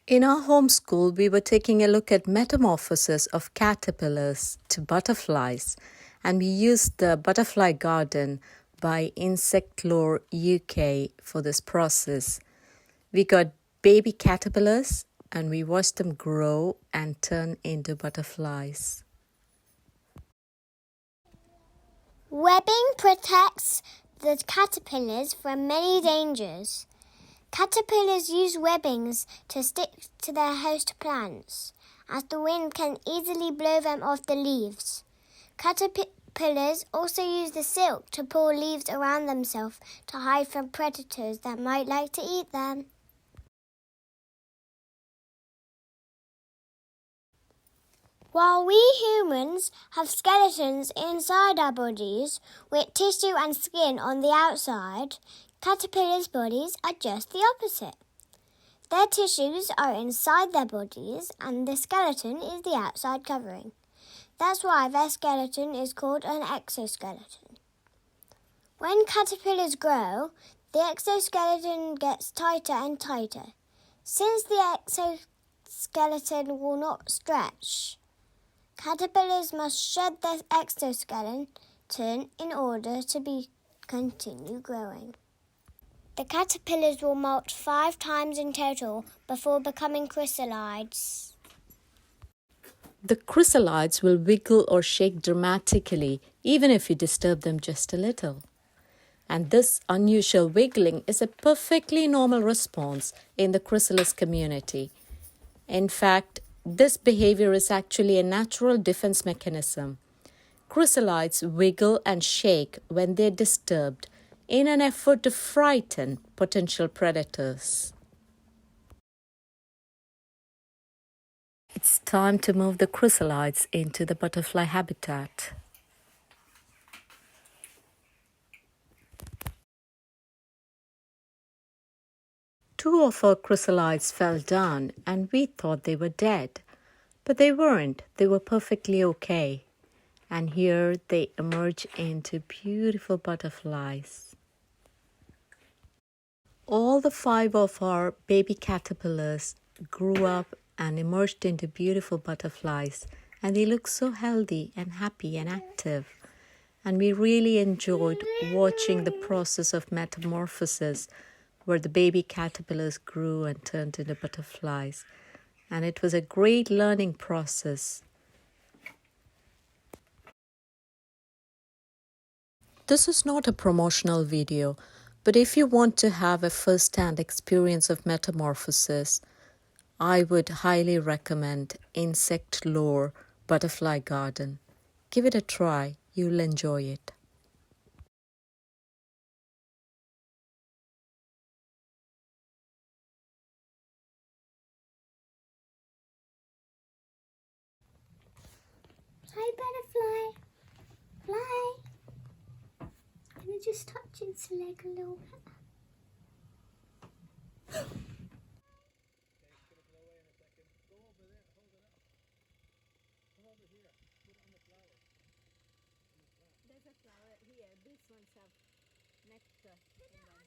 In our homeschool, we were taking a look at metamorphosis of caterpillars to butterflies, and we used the butterfly garden by InsectLore UK for this process. We got baby caterpillars and we watched them grow and turn into butterflies. Webbing protects the caterpillars from many dangers. Caterpillars use webbings to stick to their host plants, as the wind can easily blow them off the leaves. Caterpillars also use the silk to pull leaves around themselves to hide from predators that might like to eat them. While we humans have skeletons inside our bodies, with tissue and skin on the outside, caterpillars' bodies are just the opposite. Their tissues are inside their bodies and the skeleton is the outside covering. That's why their skeleton is called an exoskeleton. When caterpillars grow, the exoskeleton gets tighter and tighter. Since the exoskeleton will not stretch, caterpillars must shed their exoskeleton in order to continue growing. The caterpillars will molt 5 times in total before becoming chrysalids. The chrysalids will wiggle or shake dramatically even if you disturb them just a little. And this unusual wiggling is a perfectly normal response in the chrysalis community. In fact, this behavior is actually a natural defense mechanism. Chrysalids wiggle and shake when they're disturbed in an effort to frighten potential predators. It's time to move the chrysalids into the butterfly habitat. Two of our chrysalids fell down and we thought they were dead. But they weren't. They were perfectly okay. And here they emerge into beautiful butterflies. All the 5 of our baby caterpillars grew up and emerged into beautiful butterflies. And they look so healthy and happy and active. And we really enjoyed watching the process of metamorphosis where the baby caterpillars grew and turned into butterflies. And it was a great learning process. This is not a promotional video, but if you want to have a first-hand experience of metamorphosis, I would highly recommend InsectLore Butterfly Garden. Give it a try, you'll enjoy it. Hi, butterfly. Fly. Can I just touch its leg a little bit? There's a flower here. These ones have nectar in them.